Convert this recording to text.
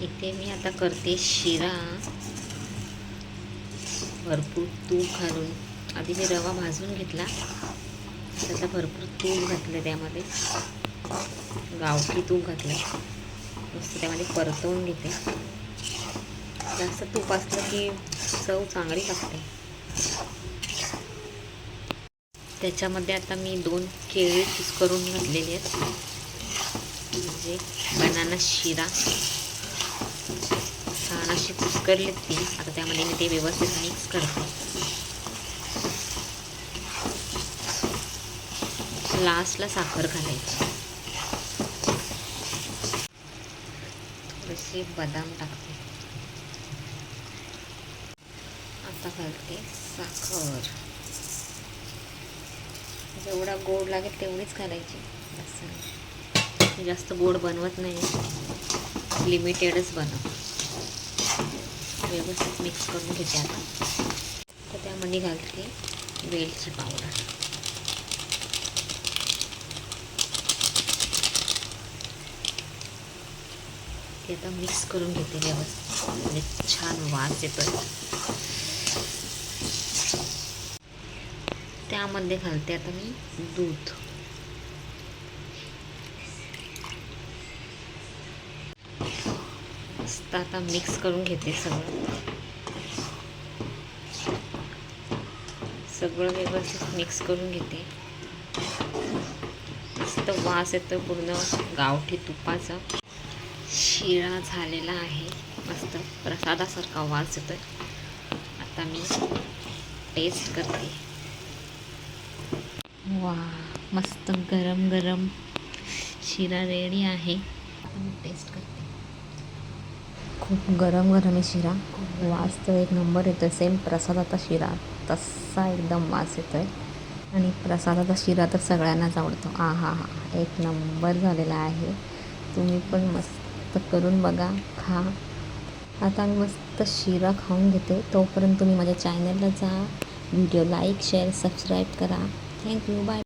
इथे मी आता करते शिरा. भरपूर तूप घालून आधी मी रवा भाजून घेतला, त्याचा भरपूर तूप घातलं, त्यामध्ये गावठी तूप घातलं, मस्त त्यामध्ये परतवून घेते. जास्त तूप असलं की चव चांगली लागते. त्याच्यामध्ये आता मी 2 केळी किस करून घातलेली आहेत, म्हणजे बनाना शिरा. छान अशी कुस्करलीत ती. आता त्यामध्ये मी ते व्यवस्थित मिक्स करते. लास्टला साखर घालायची, थोडेसे बदाम टाकते. आता घालते साखर. जेवढा गोड लागेल तेवढीच घालायची, असं जास्त गोड बनवत नाही, लिमिटेडच बनव. व्यवस्थित मिक्स करून घेते. आता तर त्यामध्ये घालते वेलची पावडर. ते आता मिक्स करून घेते व्यवस्थित, म्हणजे छान वास येतोय. त्यामध्ये घालते आता मी दूध. मस्त आता मिक्स करून घेते सगळं व्यवस्थित मिक्स करून घेते. मस्त वास येतो पूर्ण गावठी तुपाचा. शिरा झालेला आहे, मस्त प्रसादासारखा वास येतोय. आता मी टेस्ट करते. वा, मस्त गरम गरम शिरा रेडी आहे. आता मी टेस्ट करते. खूप गरम गरम आहे शिरा. वास तर एक नंबर येतो आहे, सेम प्रसादाचा शिरा तसा एकदम वास येतो आहे. आणि प्रसादाचा शिरा तर सगळ्यांनाच आवडतो. हा हा हा, एक नंबर झालेला आहे. तुम्ही पण मस्त करून बघा, खा. आता मी मस्त शिरा खाऊन घेते. तोपर्यंत तुम्ही माझ्या चॅनलला जा, व्हिडिओ लाईक शेअर सबस्क्राईब करा. Thank you, bye.